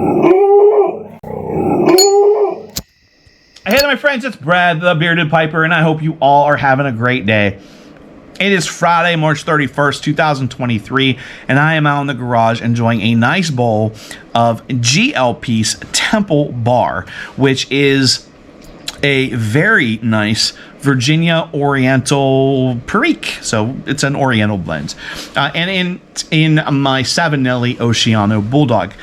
Hey there, my friends, it's Brad, the Bearded Piper, and I hope you all are having a great day. It is Friday, March 31st, 2023, and I am out in the garage enjoying a nice bowl of GLP's Temple Bar, which is a very nice Virginia Oriental Perique. So it's an Oriental blend. And in my Savinelli Oceano Bulldog.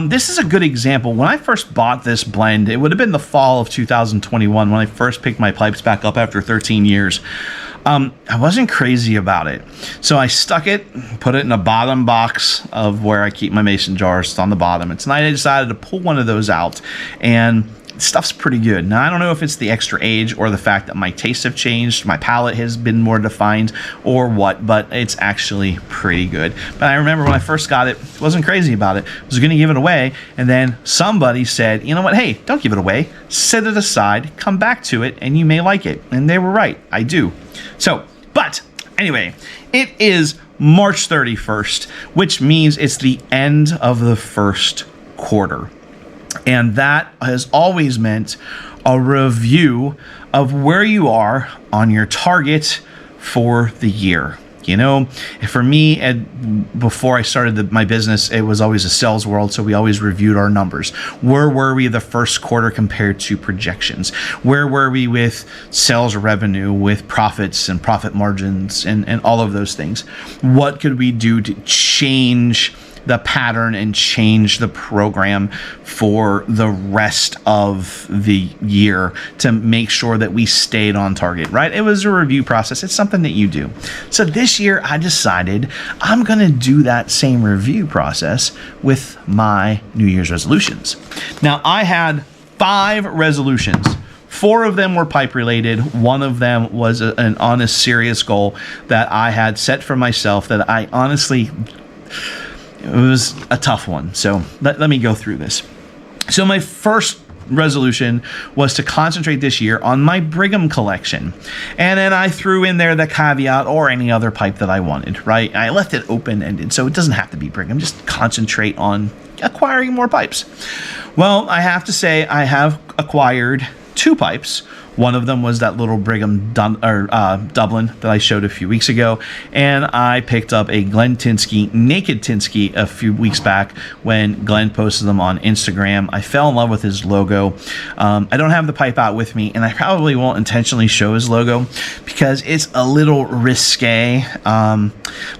This is a good example. When I first bought this blend, it would have been the fall of 2021 when I first picked my pipes back up after 13 years. I wasn't crazy about it. So I stuck it, put it in a bottom box of where I keep my mason jars. It's on the bottom. And tonight I decided to pull one of those out, and stuff's pretty good. Now, I don't know if it's the extra age or the fact that my tastes have changed, my palate has been more defined, or what, but it's actually pretty good. But I remember when I first got it, wasn't crazy about it. I was going to give it away, and then somebody said, you know what, hey, don't give it away. Set it aside, come back to it, and you may like it. And they were right. I do. So, but anyway, it is March 31st, which means it's the end of the first quarter. And that has always meant a review of where you are on your target for the year. You know, for me, before I started my business, it was always a sales world, so we always reviewed our numbers. Where were we the first quarter compared to projections? Where were we with sales revenue, with profits and profit margins, and all of those things? What could we do to change the pattern and change the program for the rest of the year to make sure that we stayed on target, right? It was a review process. It's something that you do. So this year I decided I'm going to do that same review process with my New Year's resolutions. Now, I had 5 resolutions. 4 of them were pipe related. 1 of them was an honest, serious goal that I had set for myself that I honestly, it was a tough one. So let me go through this. So my first resolution was to concentrate this year on my Brigham collection. And then I threw in there the caveat or any other pipe that I wanted, right? I left it open-ended, so it doesn't have to be Brigham. Just concentrate on acquiring more pipes. Well, I have to say I have acquired 2 pipes. One of them was that little Brigham Dublin that I showed a few weeks ago, and I picked up a Glenn Tinsky Naked Tinsky a few weeks back when Glenn posted them on Instagram. I fell in love with his logo. I don't have the pipe out with me, and I probably won't intentionally show his logo because it's a little risque.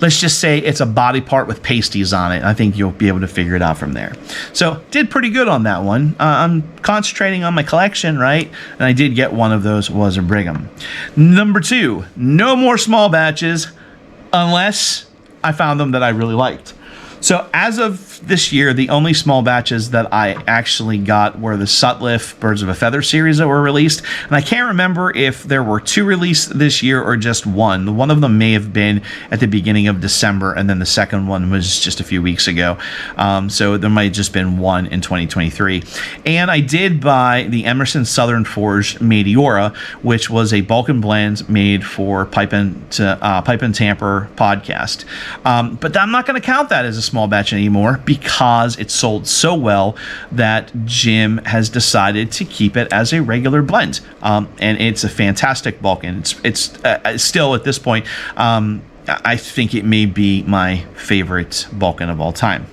Let's just say it's a body part with pasties on it. I think you'll be able to figure it out from there. So did pretty good on that one. I'm concentrating on my collection, right? And I did get one of those was a Brigham. Number 2, no more small batches unless I found them that I really liked. So as of this year, the only small batches that I actually got were the Sutliff Birds of a Feather series that were released. And I can't remember if there were 2 released this year or just 1. One of them may have been at the beginning of December, and then the second one was just a few weeks ago. So there might have just been 1 in 2023. And I did buy the Emerson Southern Forge Meteora, which was a Balkan blend made for Pipe and Tamper podcast. But I'm not going to count that as a small batch anymore because it sold so well that Jim has decided to keep it as a regular blend. And it's a fantastic Balkan. It's still at this point, I think it may be my favorite Balkan of all time.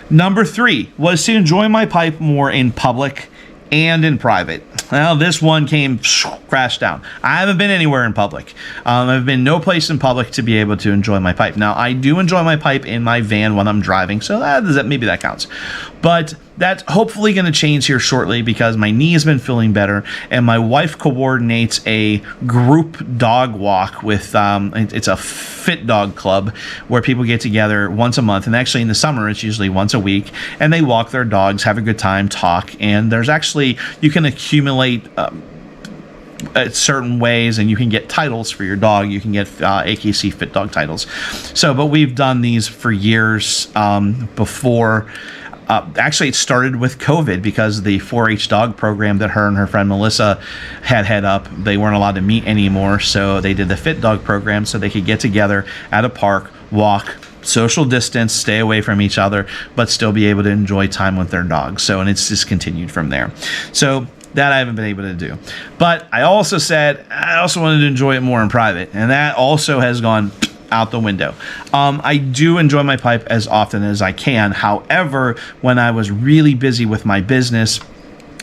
Number 3 was to enjoy my pipe more in public and in private. Well, this one came crashed down. I haven't been anywhere in public. I've been no place in public to be able to enjoy my pipe. Now, I do enjoy my pipe in my van when I'm driving, so maybe that counts. But that's hopefully going to change here shortly because my knee has been feeling better, and my wife coordinates a group dog walk with, it's a Fit Dog Club where people get together once a month, and actually in the summer it's usually once a week, and they walk their dogs, have a good time, talk, and there's actually, you can accumulate certain ways, and you can get titles for your dog. You can get AKC Fit Dog titles. So, but we've done these for years before. Actually, it started with COVID because the 4-H dog program that her and her friend Melissa had head up, they weren't allowed to meet anymore. So they did the Fit Dog program so they could get together at a park, walk, social distance, stay away from each other, but still be able to enjoy time with their dogs. So, and it's just continued from there. So that I haven't been able to do. But I also said I also wanted to enjoy it more in private, and that also has gone out the window. I do enjoy my pipe as often as I can. However, when I was really busy with my business,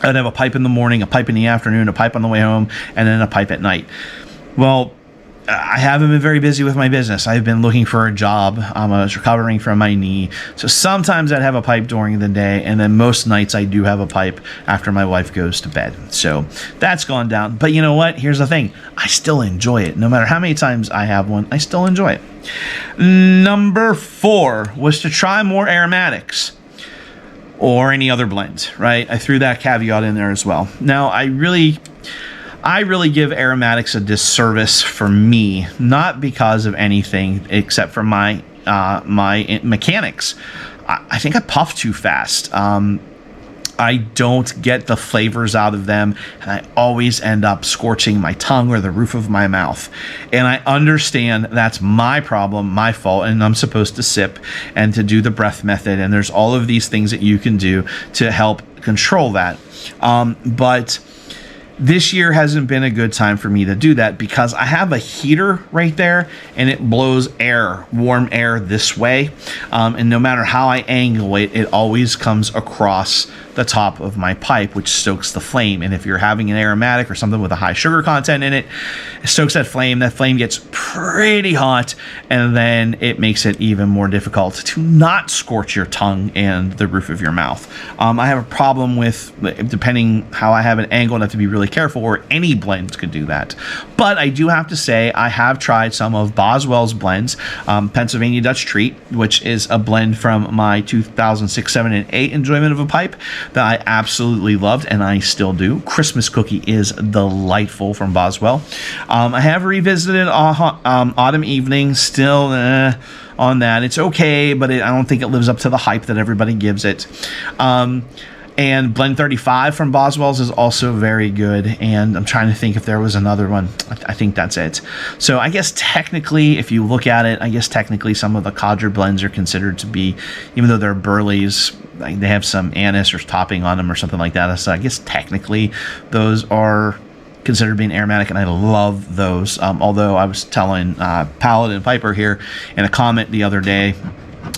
I'd have a pipe in the morning, a pipe in the afternoon, a pipe on the way home, and then a pipe at night. Well, I haven't been very busy with my business. I've been looking for a job. I was recovering from my knee. So sometimes I'd have a pipe during the day, and then most nights I do have a pipe after my wife goes to bed. So that's gone down. But you know what? Here's the thing. I still enjoy it. No matter how many times I have one, I still enjoy it. Number 4 was to try more aromatics or any other blend, right? I threw that caveat in there as well. Now, I really give aromatics a disservice for me, not because of anything except for my mechanics. I think I puff too fast. I don't get the flavors out of them, and I always end up scorching my tongue or the roof of my mouth. And I understand that's my problem, my fault, and I'm supposed to sip and to do the breath method, and there's all of these things that you can do to help control that. But this year hasn't been a good time for me to do that because I have a heater right there and it blows air, warm air this way. And no matter how I angle it, it always comes across the top of my pipe, which stokes the flame. And if you're having an aromatic or something with a high sugar content in it, it stokes that flame. That flame gets pretty hot, and then it makes it even more difficult to not scorch your tongue and the roof of your mouth. I have a problem with, depending how I have it angled, I have to be really careful, or any blend could do that. But I do have to say, I have tried some of Boswell's blends, Pennsylvania Dutch Treat, which is a blend from my 2006, 7, and 8 enjoyment of a pipe that I absolutely loved, and I still do. Christmas Cookie is delightful from Boswell. I have revisited Autumn Evening, still on that. It's okay, but I don't think it lives up to the hype that everybody gives it. And Blend 35 from Boswell's is also very good. And I'm trying to think if there was another one. I think that's it. So I guess technically, if you look at it, some of the Codger blends are considered to be, even though they're Burleys, like they have some anise or topping on them or something like that. So I guess technically those are considered being aromatic, and I love those. Although I was telling Paladin Piper here in a comment the other day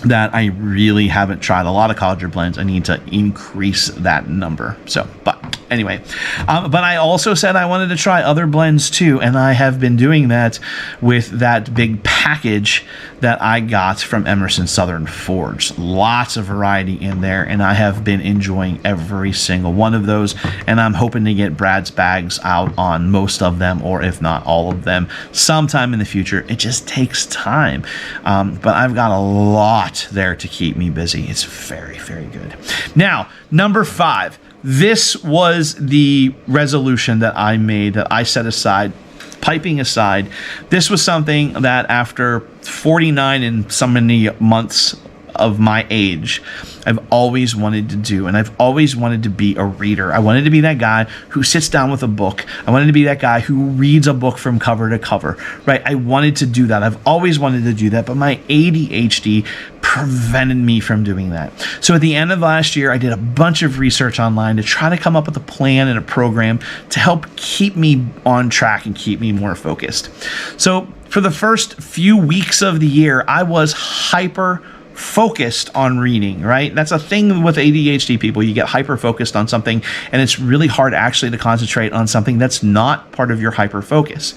that I really haven't tried a lot of Codger blends. I need to increase that number. So, but anyway, but I also said I wanted to try other blends too, and I have been doing that with that big package that I got from Emerson Southern Forge. Lots of variety in there, and I have been enjoying every single one of those, and I'm hoping to get Brad's bags out on most of them, or if not all of them, sometime in the future. It just takes time, but I've got a lot there to keep me busy. It's very, very good. Now, number 5. This was the resolution that I made, that I set aside, piping aside. This was something that after 49 and so many months of my age, I've always wanted to do, and I've always wanted to be a reader. I wanted to be that guy who sits down with a book. I wanted to be that guy who reads a book from cover to cover, right? I wanted to do that. I've always wanted to do that, but my ADHD prevented me from doing that. So at the end of last year, I did a bunch of research online to try to come up with a plan and a program to help keep me on track and keep me more focused. So for the first few weeks of the year, I was hyper focused on reading, right? That's a thing with ADHD people. You get hyper focused on something, and it's really hard actually to concentrate on something that's not part of your hyper focus.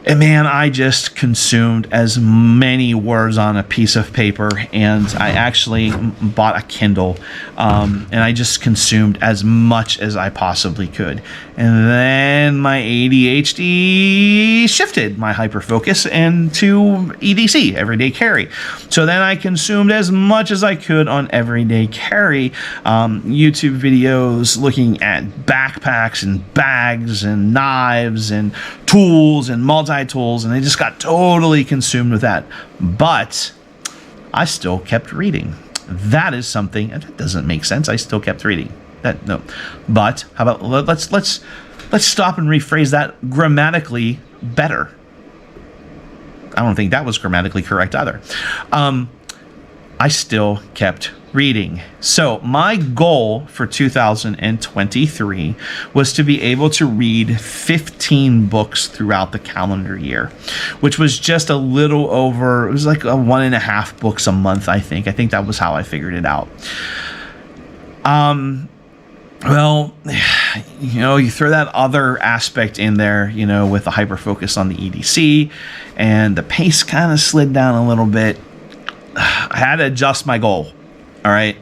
And man, I just consumed as many words on a piece of paper, and I actually bought a Kindle, and I just consumed as much as I possibly could. And then my ADHD shifted my hyperfocus into EDC, everyday carry. So then I consumed as much as I could on everyday carry, YouTube videos looking at backpacks and bags and knives and tools and multi-tools, and I just got totally consumed with that. But I still kept reading. That is something that doesn't make sense. I still kept reading. No. But how about let's stop and rephrase that grammatically better. I don't think that was grammatically correct either. I still kept reading. So my goal for 2023 was to be able to read 15 books throughout the calendar year, which was just a little over, it was like 1.5 books a month, I think. I think that was how I figured it out. Well, you throw that other aspect in there, with the hyper focus on the EDC, and the pace kind of slid down a little bit. I had to adjust my goal. All right.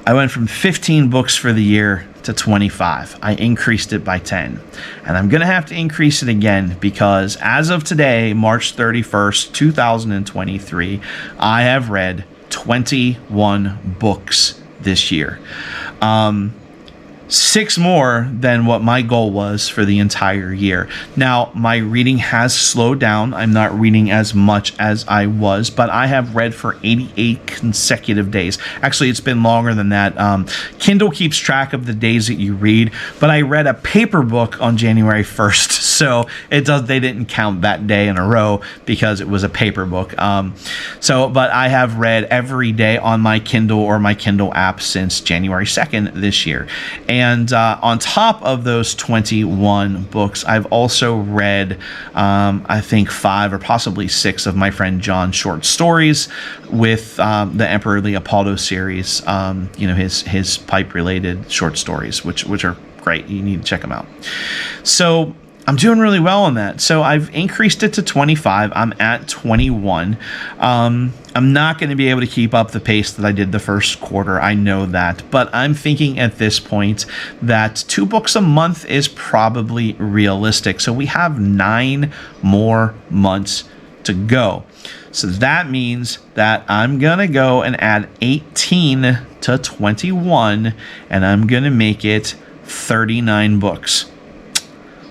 I went from 15 books for the year to 25. I increased it by 10. And I'm going to have to increase it again because as of today, March 31st, 2023, I have read 21 books this year. 6 more than what my goal was for the entire year. Now, my reading has slowed down. I'm not reading as much as I was, but I have read for 88 consecutive days. Actually, it's been longer than that. Kindle keeps track of the days that you read, but I read a paper book on January 1st, so they didn't count that day in a row because it was a paper book. But I have read every day on my Kindle or my Kindle app since January 2nd this year. And on top of those 21 books, I've also read, I think 5 or possibly 6 of my friend John's short stories with the Emperor Leopoldo series, his pipe-related short stories, which are great. You need to check them out. So I'm doing really well on that. So I've increased it to 25. I'm at 21. I'm not going to be able to keep up the pace that I did the first quarter. I know that. But I'm thinking at this point that 2 books a month is probably realistic. So we have 9 more months to go. So that means that I'm going to go and add 18 to 21, and I'm going to make it 39 books.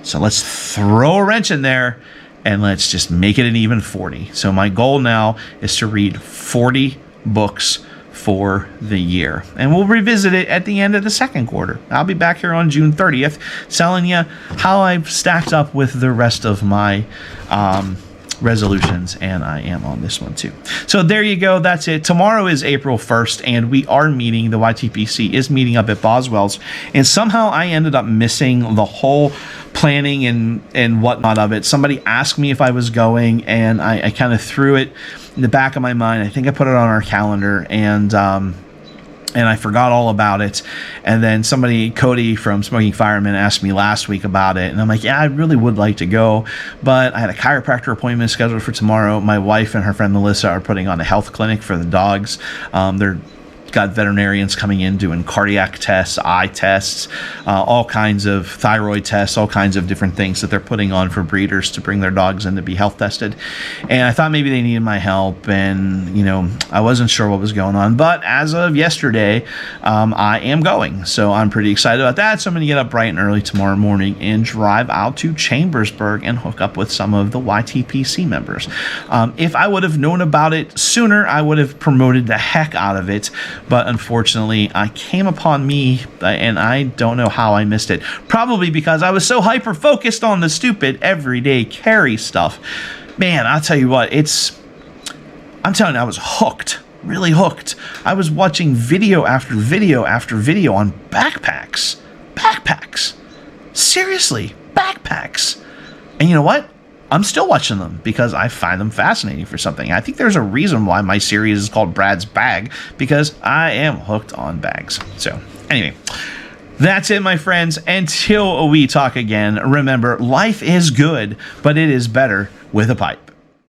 So let's throw a wrench in there and let's just make it an even 40. So my goal now is to read 40 books for the year. And we'll revisit it at the end of the second quarter. I'll be back here on June 30th telling you how I've stacked up with the rest of my resolutions, and I am on this one too. So there you go. That's it. Tomorrow is April 1st, and we are meeting, the YTPC is meeting up at Boswell's, and somehow I ended up missing the whole planning and whatnot of it. Somebody asked me if I was going, and I kind of threw it in the back of my mind. I think I put it on our calendar, and I forgot all about it. And then Cody from Smoking Fireman, asked me last week about it. And I'm like, yeah, I really would like to go. But I had a chiropractor appointment scheduled for tomorrow. My wife and her friend Melissa are putting on a health clinic for the dogs. They're got veterinarians coming in doing cardiac tests, eye tests, all kinds of thyroid tests, all kinds of different things that they're putting on for breeders to bring their dogs in to be health tested. And I thought maybe they needed my help, and I wasn't sure what was going on. But as of yesterday, I am going, so I'm pretty excited about that. So I'm going to get up bright and early tomorrow morning and drive out to Chambersburg and hook up with some of the YTPC members. If I would have known about it sooner, I would have promoted the heck out of it. But unfortunately, I came upon me, and I don't know how I missed it. Probably because I was so hyper-focused on the stupid everyday carry stuff. Man, I'll tell you what, I'm telling you, I was hooked. Really hooked. I was watching video after video after video on backpacks. Backpacks. Seriously, backpacks. And you know what? I'm still watching them because I find them fascinating for something. I think there's a reason why my series is called Brad's Bag, because I am hooked on bags. So anyway, that's it, my friends. Until we talk again, remember, life is good, but it is better with a pipe.